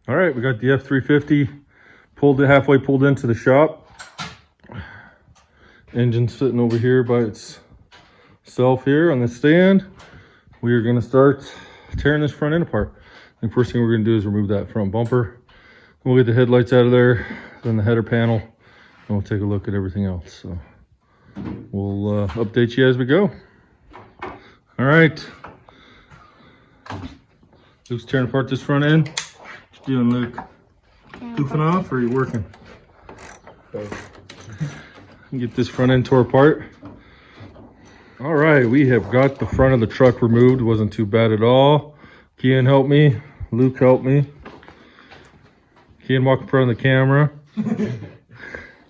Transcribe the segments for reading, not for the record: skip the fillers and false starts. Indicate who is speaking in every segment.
Speaker 1: All right, we got the F350 halfway pulled into the shop. Engine sitting over here by itself here on the stand. We are gonna start tearing this front end apart. The first thing we're gonna do is remove that front bumper. We'll get the headlights out of there, then the header panel, and we'll take a look at everything else. So we'll update you as we go. All right. Luke's tearing apart this front end. What you doing, Luke? Goofing off, or are you working? Get this front end tore apart. All right, we have got the front of the truck removed. Wasn't too bad at all. Kian helped me. Luke helped me. Kian walked in front of the camera.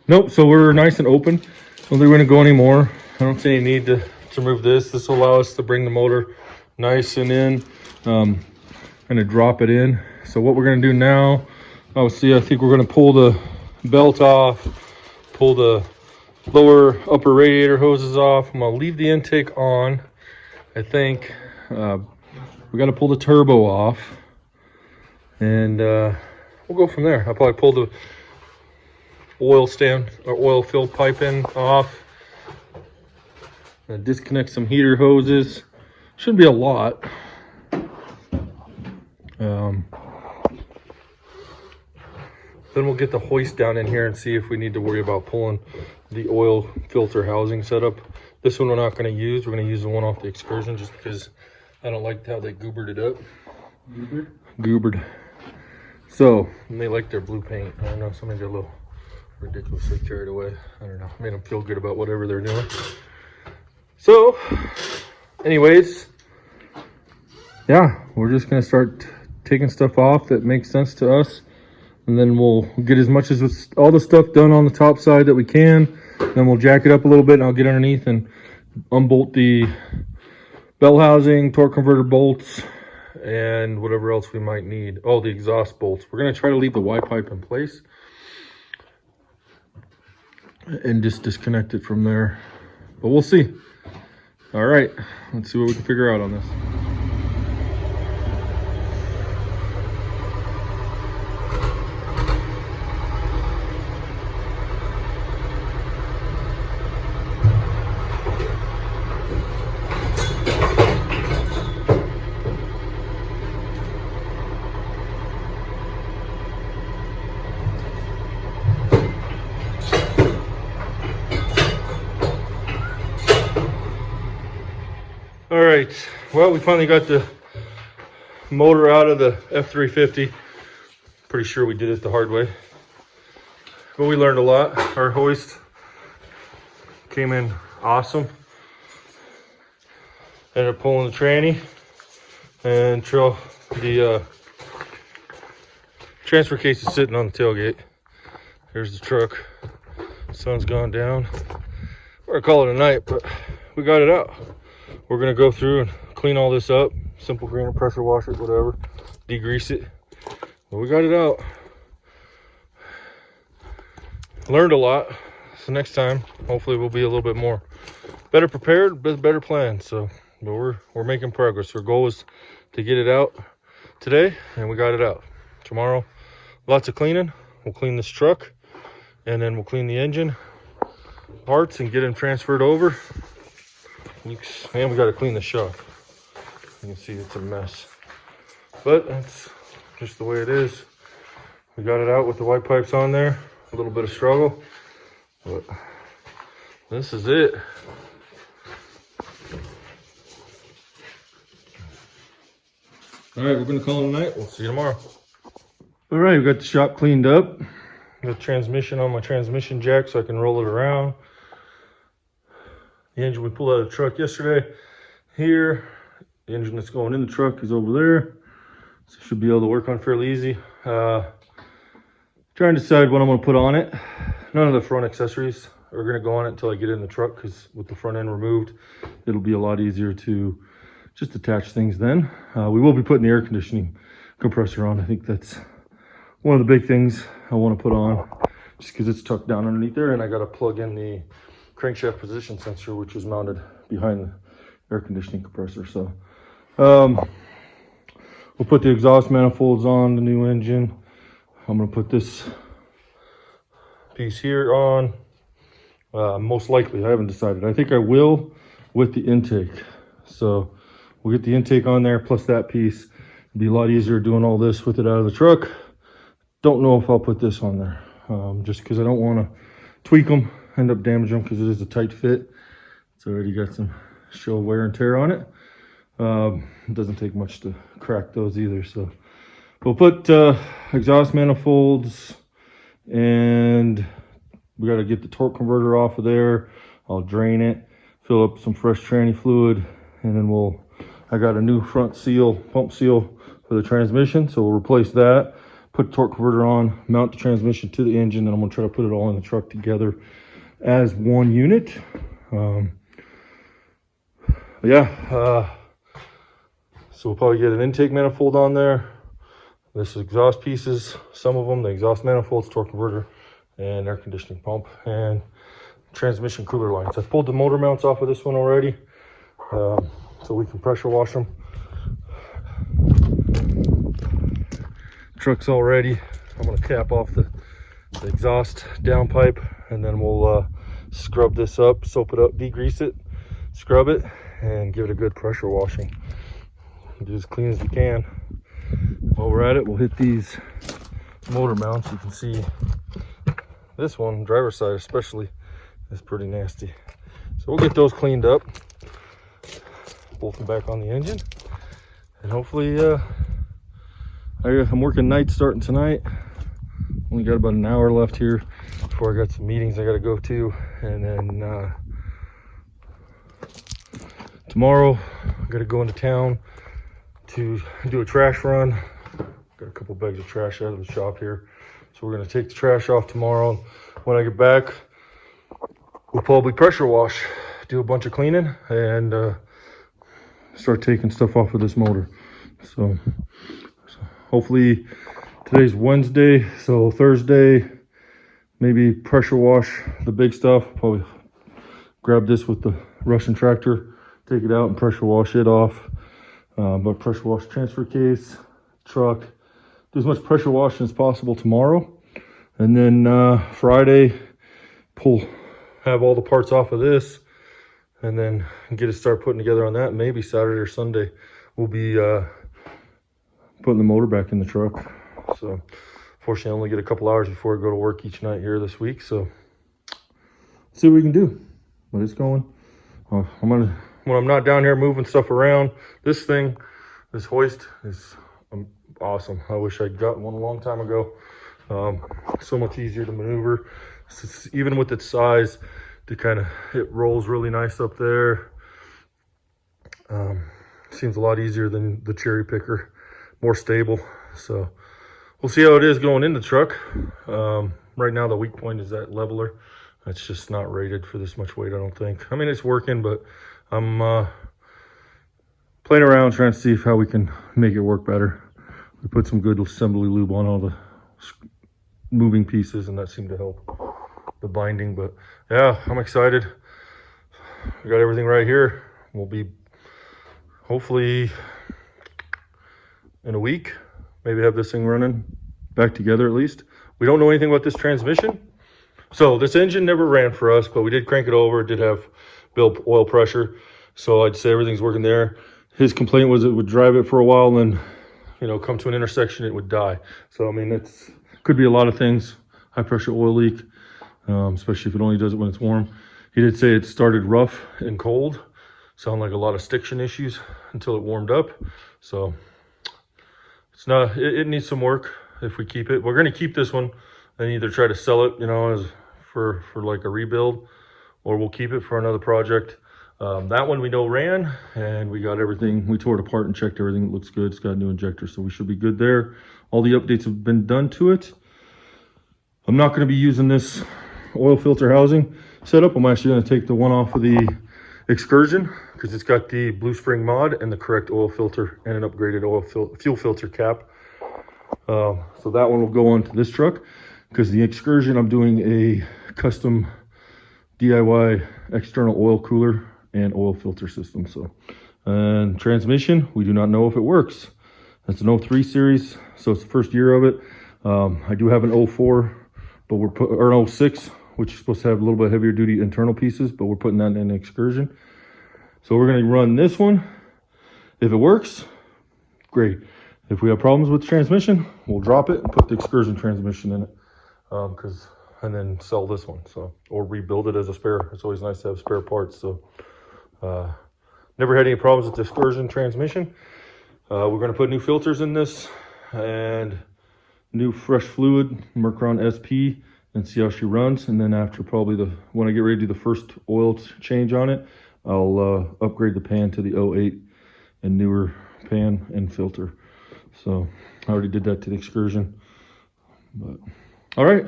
Speaker 1: Nope, so we're nice and open. Don't think we're gonna go anymore. I don't see any need to remove this. This will allow us to bring the motor nice and in, kind of drop it in. So what we're gonna do now, I think we're gonna pull the belt off, pull the lower upper radiator hoses off. I'm gonna leave the intake on. I think we gotta pull the turbo off, and we'll go from there. I'll probably pull the oil stand or oil filled pipe in off. Disconnect some heater hoses. Shouldn't be a lot. Then we'll get the hoist down in here and see if we need to worry about pulling the oil filter housing setup. This one we're not going to use. We're going to use the one off the Excursion just because I don't like how they goobered it up. Goobered. So, and they like their blue paint. I don't know, somebody got a little ridiculously carried away. I don't know. Made them feel good about whatever they're doing. So, anyways, yeah, we're just going to start taking stuff off that makes sense to us. And then we'll get as much as all the stuff done on the top side that we can. Then we'll jack it up a little bit and I'll get underneath and unbolt the bell housing, torque converter bolts, and whatever else we might need. Oh, the exhaust bolts. We're going to try to leave the Y pipe in place and just disconnect it from there. But we'll see. All right, let's see what we can figure out on this. All right, well, we finally got the motor out of the F350. Pretty sure we did it the hard way, but we learned a lot. Our hoist came in awesome. Ended up pulling the tranny and the transfer case is sitting on the tailgate. Here's the truck. Sun's gone down. We're gonna call it a night, but we got it out. We're gonna go through and clean all this up. Simple cleaner, pressure washer, whatever. Degrease it. But we got it out. Learned a lot. So next time, hopefully we'll be a little bit more better prepared, better planned. So, but we're making progress. Our goal is to get it out today, and we got it out. Tomorrow, lots of cleaning. We'll clean this truck, and then we'll clean the engine parts and get them transferred over. And we got to clean the shop. You can see it's a mess, but that's just the way it is. We got it out with the white pipes on there. A little bit of struggle, but this is it. All right, we're gonna call it a night. We'll see you tomorrow. All right, we got the shop cleaned up. Got transmission on my transmission jack so I can roll it around. The engine we pulled out of the truck yesterday here. The engine that's going in the truck is over there. So should be able to work on fairly easy. Trying to decide what I'm gonna put on it. None of the front accessories are gonna go on it until I get it in the truck, because with the front end removed, it'll be a lot easier to just attach things then. We will be putting the air conditioning compressor on. I think that's one of the big things I wanna put on, just because it's tucked down underneath there, and I gotta plug in the crankshaft position sensor, which was mounted behind the air conditioning compressor. So we'll put the exhaust manifolds on the new engine. I'm gonna put this piece here on. Most likely, I haven't decided. I think I will with the intake. So we'll get the intake on there plus that piece. It'd be a lot easier doing all this with it out of the truck. Don't know if I'll put this on there, just because I don't want to tweak them, end up damaging them, because it is a tight fit. It's already got some show wear and tear on it. It doesn't take much to crack those either. So we'll put exhaust manifolds, and we got to get the torque converter off of there. I'll drain it, fill up some fresh tranny fluid, and then I got a new front seal, pump seal for the transmission, so we'll replace that, put the torque converter on, mount the transmission to the engine, and I'm gonna try to put it all in the truck together as one unit. So we'll probably get an intake manifold on there. This is exhaust pieces, some of them, the exhaust manifolds, torque converter, and air conditioning pump, and transmission cooler lines. I've pulled the motor mounts off of this one already, so we can pressure wash them. Truck's all ready. I'm gonna cap off the exhaust downpipe, and then we'll scrub this up, soap it up, degrease it, scrub it, and give it a good pressure washing. Do as clean as we can. While we're at it, we'll hit these motor mounts. You can see this one, driver's side especially, is pretty nasty. So we'll get those cleaned up, bolt them back on the engine, and hopefully I'm working nights starting tonight. Only got about an hour left here before I got some meetings I got to go to, and then tomorrow I got to go into town to do a trash run. Got a couple bags of trash out of the shop here, so we're going to take the trash off tomorrow. When I get back, we'll probably pressure wash, do a bunch of cleaning, and start taking stuff off of this motor. So hopefully today's Wednesday, so Thursday maybe pressure wash the big stuff. Probably grab this with the Russian tractor, take it out and pressure wash it off. But pressure wash transfer case, truck, do as much pressure washing as possible tomorrow, and then Friday have all the parts off of this, and then get it start putting together on that. Maybe Saturday or Sunday we'll be putting the motor back in the truck. So fortunately I only get a couple hours before I go to work each night here this week, so see what we can do. But it's going. When I'm not down here moving stuff around, this hoist is awesome. I wish I'd gotten one a long time ago. So much easier to maneuver. Even with its size, it rolls really nice up there. Seems a lot easier than the cherry picker, more stable. So we'll see how it is going in the truck. Right now the weak point is that leveler. It's just not rated for this much weight, I don't think. I mean, it's working, but I'm playing around trying to see how we can make it work better. We put some good assembly lube on all the moving pieces, and that seemed to help the binding. But yeah, I'm excited. We got everything right here. We'll be hopefully in a week, maybe have this thing running back together at least. We don't know anything about this transmission. So this engine never ran for us, but we did crank it over. It did have built oil pressure, so I'd say everything's working there. His complaint was it would drive it for a while, and then come to an intersection, it would die. So I mean, it's could be a lot of things. High pressure oil leak, especially if it only does it when it's warm. He did say it started rough and cold, sound like a lot of stiction issues until it warmed up. So it's not, it needs some work. If we keep it, we're going to keep this one and either try to sell it, as for like a rebuild, or we'll keep it for another project. That one we know ran, and we got everything. We tore it apart and checked everything. It looks good. It's got a new injector, so we should be good there. All the updates have been done to it. I'm not going to be using this oil filter housing setup. I'm actually going to take the one off of the Excursion, because it's got the Blue Spring mod and the correct oil filter and an upgraded fuel filter cap. So that one will go onto this truck, because the Excursion, I'm doing a custom DIY external oil cooler and oil filter system. So, and transmission, we do not know if it works. That's an 03 series, so it's the first year of it. I do have an 04, but or an 06, which is supposed to have a little bit heavier duty internal pieces, but we're putting that in an Excursion. So we're going to run this one. If it works, great. If we have problems with the transmission, we'll drop it and put the Excursion transmission in it, and then sell this one. So, or rebuild it as a spare. It's always nice to have spare parts. So never had any problems with the Excursion transmission. We're going to put new filters in this and new fresh fluid, Mercron SP, and see how she runs. And then after probably when I get ready to do the first oil change on it, I'll upgrade the pan to the 08 and newer pan and filter. So I already did that to the Excursion. But all right,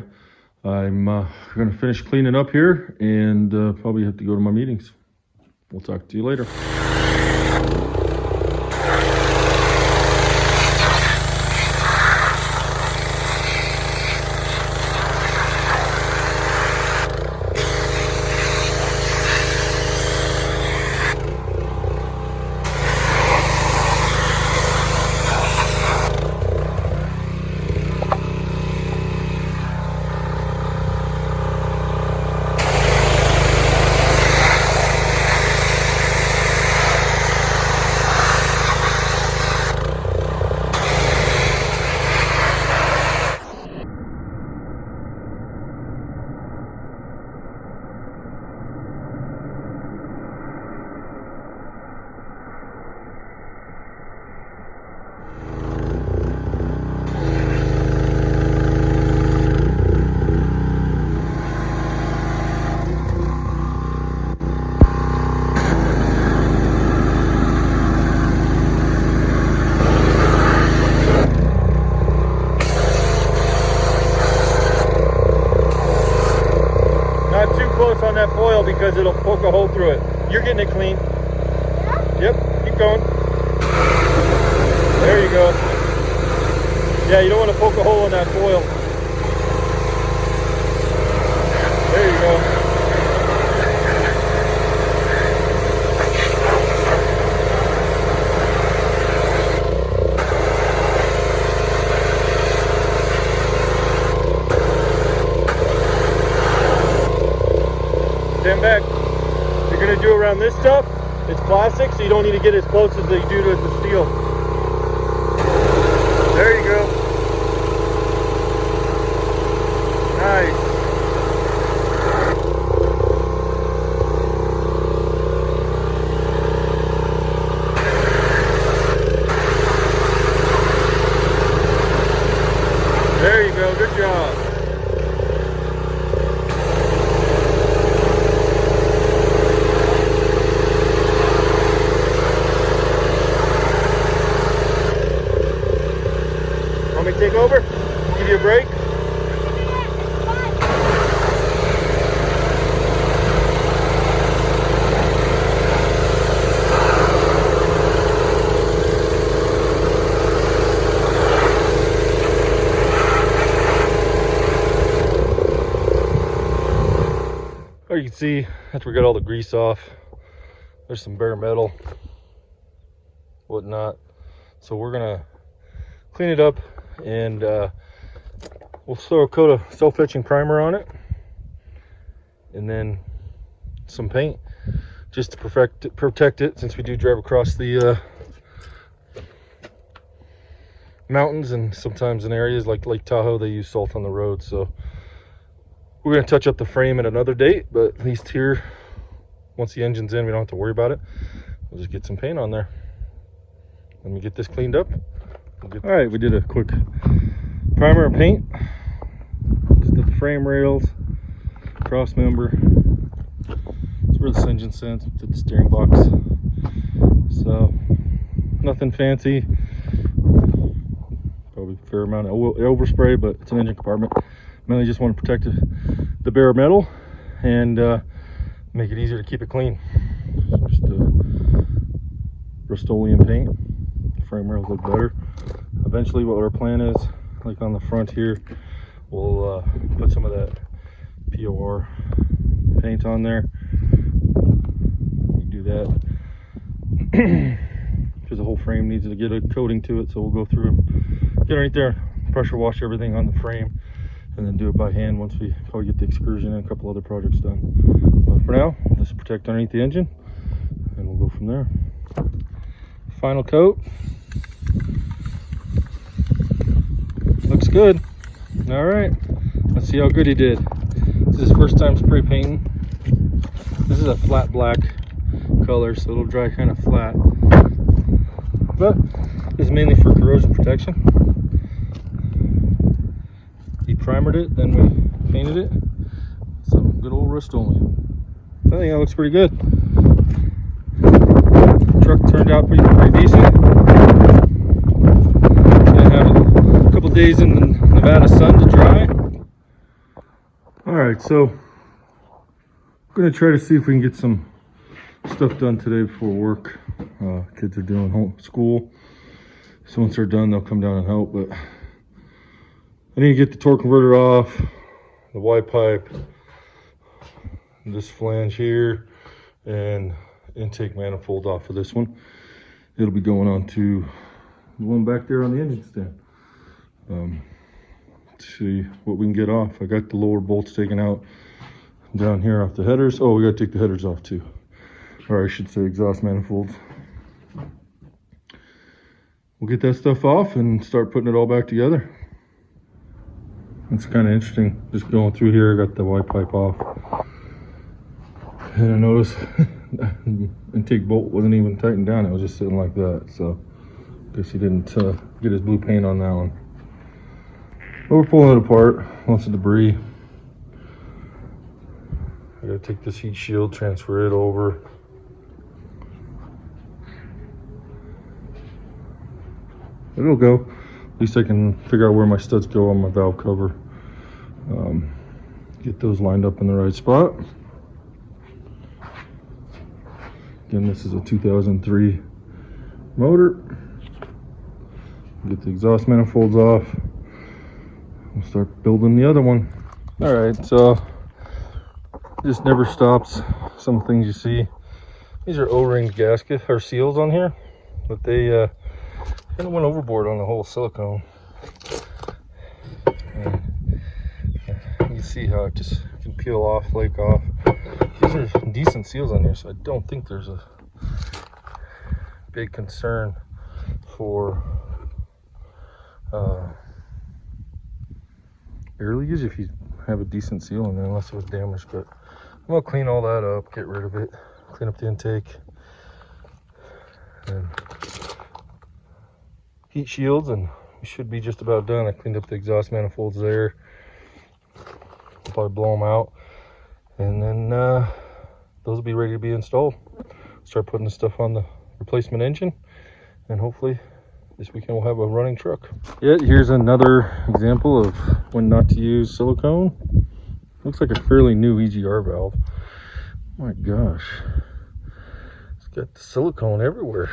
Speaker 1: I'm going to finish cleaning up here and probably have to go to my meetings. We'll talk to you later. On that foil because it'll poke a hole through it. You're getting it clean. Yeah? Yep, keep going. There you go. Yeah, you don't want to poke a hole in that foil. There you go. Stand back. You're going to do around this stuff. It's plastic, so you don't need to get as close as they do to the steel. There you go. Nice. There you go. Good job. Take over, give you a break. Oh, you can see after we got all the grease off, there's some bare metal, whatnot. So we're gonna clean it up. And we'll throw a coat of self-etching primer on it and then some paint just to protect it, since we do drive across the mountains, and sometimes in areas like Lake Tahoe they use salt on the road. So we're going to touch up the frame at another date, but at least here, once the engine's in, we don't have to worry about it. We'll just get some paint on there. Let me get this cleaned up. All right, we did a quick primer and paint. Just did the frame rails, cross member. That's where this engine sits. Did the steering box. So nothing fancy. Probably a fair amount of overspray, but it's an engine compartment. Mainly just want to protect the bare metal and make it easier to keep it clean. So just Rust-Oleum paint. The frame rails look better. Eventually what our plan is, like on the front here, we'll put some of that POR paint on there. We do that because the whole frame needs to get a coating to it, so we'll go through and get right there, pressure wash everything on the frame, and then do it by hand once we probably get the excursion and a couple other projects done. But for now, just protect underneath the engine, and we'll go from there. Final coat. Looks good. All right, let's see how good he did. This is his first time spray painting. This is a flat black color, so it'll dry kind of flat, but it's mainly for corrosion protection. He primered it, then we painted it. Some good old Rust-Oleum. I think that looks pretty good. The truck turned out pretty decent. Gonna have a couple days in the Nevada sun to dry. All right, so I'm gonna try to see if we can get some stuff done today before work. Kids are doing home school, so once they're done, they'll come down and help. But I need to get the torque converter off, the Y pipe, this flange here, and intake manifold off of this one. It'll be going on to the one back there on the engine stand. See what we can get off. I got the lower bolts taken out down here off the headers. Oh, we got to take the headers off too, or I should say exhaust manifolds. We'll get that stuff off and start putting it all back together. It's kind of interesting just going through here. I got the Y pipe off, and I noticed the intake bolt wasn't even tightened down. It was just sitting like that, so I guess he didn't get his blue paint on that one. But we're pulling it apart. Lots of debris. I gotta take this heat shield, transfer it over. It'll go. At least I can figure out where my studs go on my valve cover. Get those lined up in the right spot. Again, this is a 2003 motor. Get the exhaust manifolds off. We'll start building the other one. All right, so this never stops. Some things you see. These are O-ring gasket or seals on here, but they kind of went overboard on the whole silicone. And you see how it just can peel off, flake off. These are decent seals on here, so I don't think there's a big concern for air leakage if you have a decent seal in there, unless it was damaged. But I'm gonna clean all that up, get rid of it, clean up the intake, and heat shields, and we should be just about done. I cleaned up the exhaust manifolds there. I'll probably blow them out, and then those will be ready to be installed. Start putting the stuff on the replacement engine, and hopefully this weekend we'll have a running truck. Yet here's another example of when not to use silicone. Looks like a fairly new EGR valve. Oh my gosh, it's got the silicone everywhere.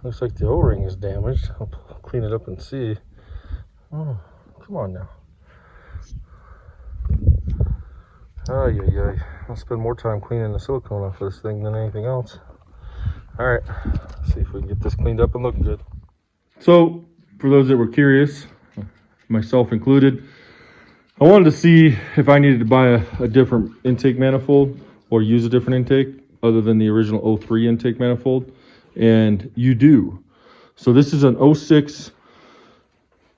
Speaker 1: Looks like the O-ring is damaged. I'll clean it up and see. Oh, come on now. Ay, ay, ay. I'll spend more time cleaning the silicone off of this thing than anything else. All right, let's see if we can get this cleaned up and looking good. So, for those that were curious, myself included, I wanted to see if I needed to buy a different intake manifold or use a different intake other than the original 03 intake manifold. And you do. So this is an 06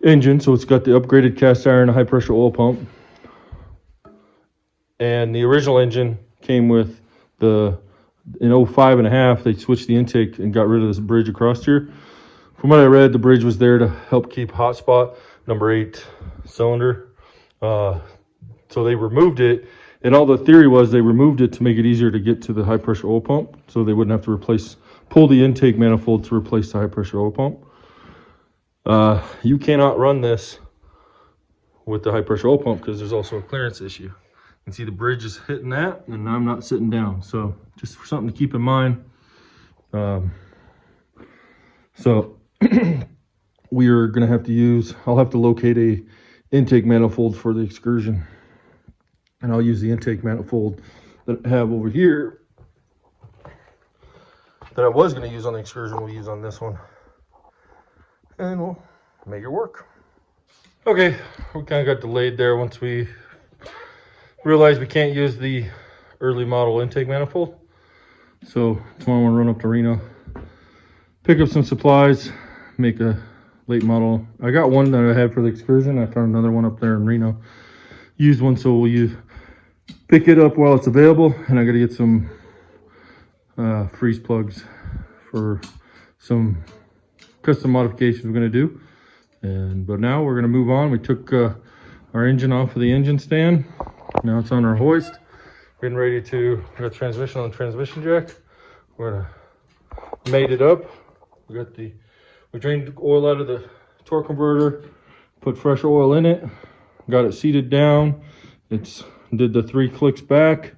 Speaker 1: engine, so it's got the upgraded cast iron high pressure oil pump, and the original engine came with the in 05 and a half they switched the intake and got rid of this bridge across here. From what I read, the bridge was there to help keep hotspot number 8 cylinder, so they removed it. And all the theory was they removed it to make it easier to get to the high pressure oil pump, so they wouldn't have to pull the intake manifold to replace the high pressure oil pump. You cannot run this with the high pressure oil pump because there's also a clearance issue. You can see the bridge is hitting that, and I'm not sitting down. So just for something to keep in mind. So we are gonna have to use, I'll have to locate a intake manifold for the Excursion, and I'll use the intake manifold that I have over here that I was going to use on the Excursion. We'll use on this one, and we'll make it work. Okay, we kind of got delayed there once we realized we can't use the early model intake manifold. So tomorrow I'm gonna run up to Reno, pick up some supplies, make a late model. I got one that I had for the excursion. I found another one up there in Reno. Used one, so we'll pick it up while it's available. And I gotta get some freeze plugs for some custom modifications we're gonna do. But now we're gonna move on. We took our engine off of the engine stand. Now it's on our hoist. We're getting ready to got transmission on the transmission jack. We're gonna mate it up. We drained the oil out of the torque converter, put fresh oil in it, got it seated down. Did the 3 clicks back,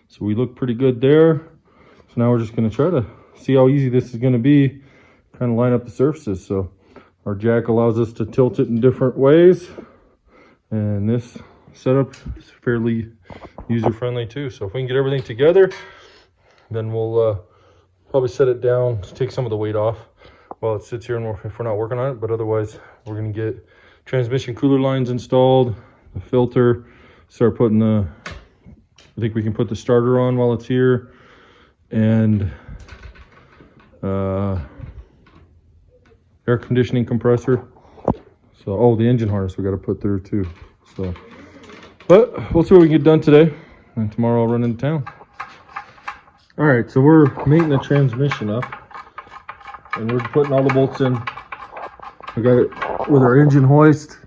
Speaker 1: so we look pretty good there. So now we're just gonna try to see how easy this is gonna be, kind of line up the surfaces. So our jack allows us to tilt it in different ways, and this setup is fairly user-friendly too. So if we can get everything together, then we'll probably set it down to take some of the weight off while it sits here, and if we're not working on it. But otherwise, we're gonna get transmission cooler lines installed, the filter, start putting I think we can put the starter on while it's here, and air conditioning compressor. So, the engine harness we got to put through too. So, but we'll see what we can get done today, and tomorrow I'll run into town. All right, so we're mating the transmission up, and we're putting all the bolts in. We got it with our engine hoist.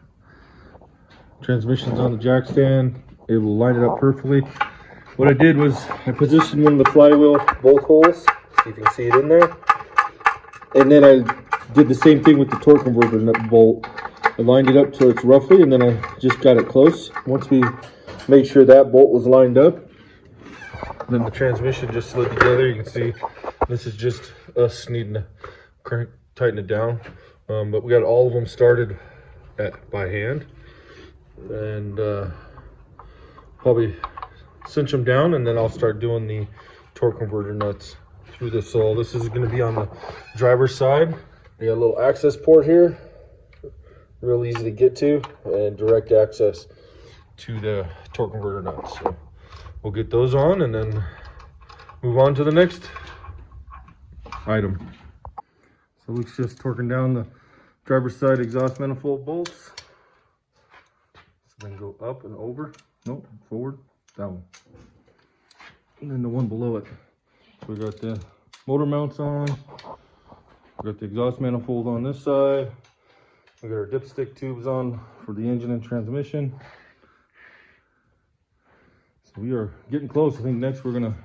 Speaker 1: Transmission's on the jack stand, able to line it up perfectly. What I did was I positioned one of the flywheel bolt holes, so you can see it in there. And then I did the same thing with the torque converter nut bolt. I lined it up so it's roughly, and then I just got it close. Once we made sure that bolt was lined up, then the transmission just slid together. You can see this is just us needing to tighten it down. But we got all of them started by hand, and probably cinch them down, and then I'll start doing the torque converter nuts through this. So this is going to be on the driver's side. We got a little access port here, real easy to get to, and direct access to the torque converter nuts. So we'll get those on and then move on to the next item. So Luke's just torquing down the driver's side exhaust manifold bolts. So then go up and over, nope, forward, down, and then the one below it. So we got the motor mounts on, we got the exhaust manifold on this side, we got our dipstick tubes on for the engine and transmission. So we are getting close. I think next we're gonna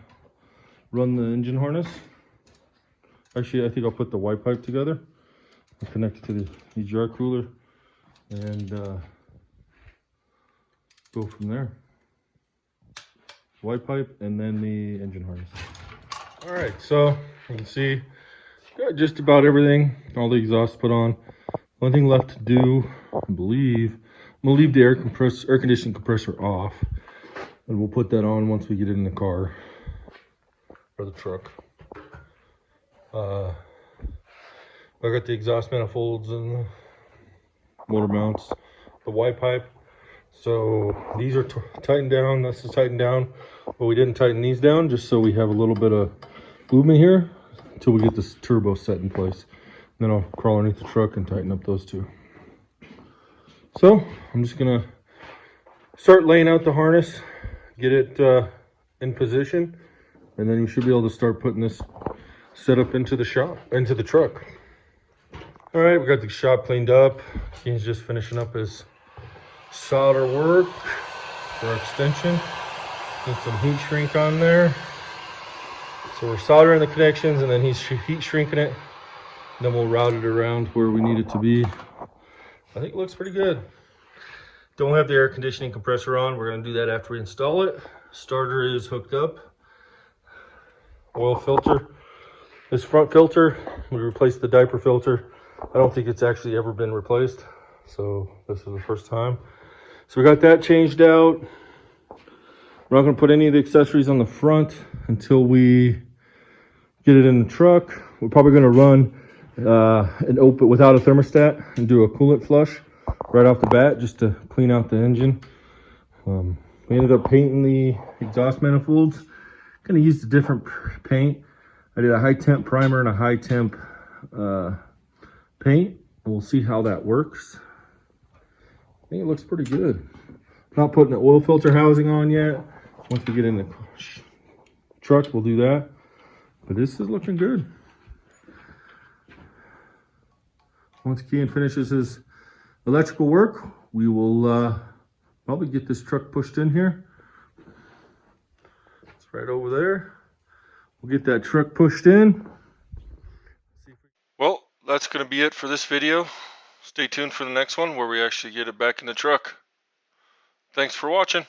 Speaker 1: run the engine harness. Actually, I think I'll put the Y pipe together and connect it to the EGR cooler, and go from there. Y pipe and then the engine harness. All right, so you can see got just about everything, all the exhausts put on. One thing left to do, I believe, I'm gonna leave the air conditioning compressor off, and we'll put that on once we get it in the car or the truck. I got the exhaust manifolds and the motor mounts, the Y pipe. So these are tightened down, this is tightened down, but we didn't tighten these down just so we have a little bit of movement here until we get this turbo set in place. And then I'll crawl underneath the truck and tighten up those two. So I'm just gonna start laying out the harness, get it in position, and then you should be able to start putting this setup into the shop, into the truck. All right, we got the shop cleaned up. He's just finishing up his solder work for our extension. Get some heat shrink on there. So we're soldering the connections, and then he's heat shrinking it. Then we'll route it around where we need it to be. I think it looks pretty good. Don't have the air conditioning compressor on. We're gonna do that after we install it. Starter is hooked up. Oil filter. This front filter, we replaced the diaper filter. I don't think it's actually ever been replaced, so this is the first time. So we got that changed out. We're not gonna put any of the accessories on the front until we get it in the truck. We're probably gonna run and open without a thermostat and do a coolant flush right off the bat just to clean out the engine. We ended up painting the exhaust manifolds. Kind of used a different paint. I did a high temp primer and a high temp paint. We'll see how that works. I think it looks pretty good. Not putting the oil filter housing on yet. Once we get in the truck, we'll do that. But this is looking good. Once Kean finishes his electrical work, we will probably get this truck pushed in here. It's right over there. We'll get that truck pushed in. Well, that's going to be it for this video. Stay tuned for the next one where we actually get it back in the truck. Thanks for watching.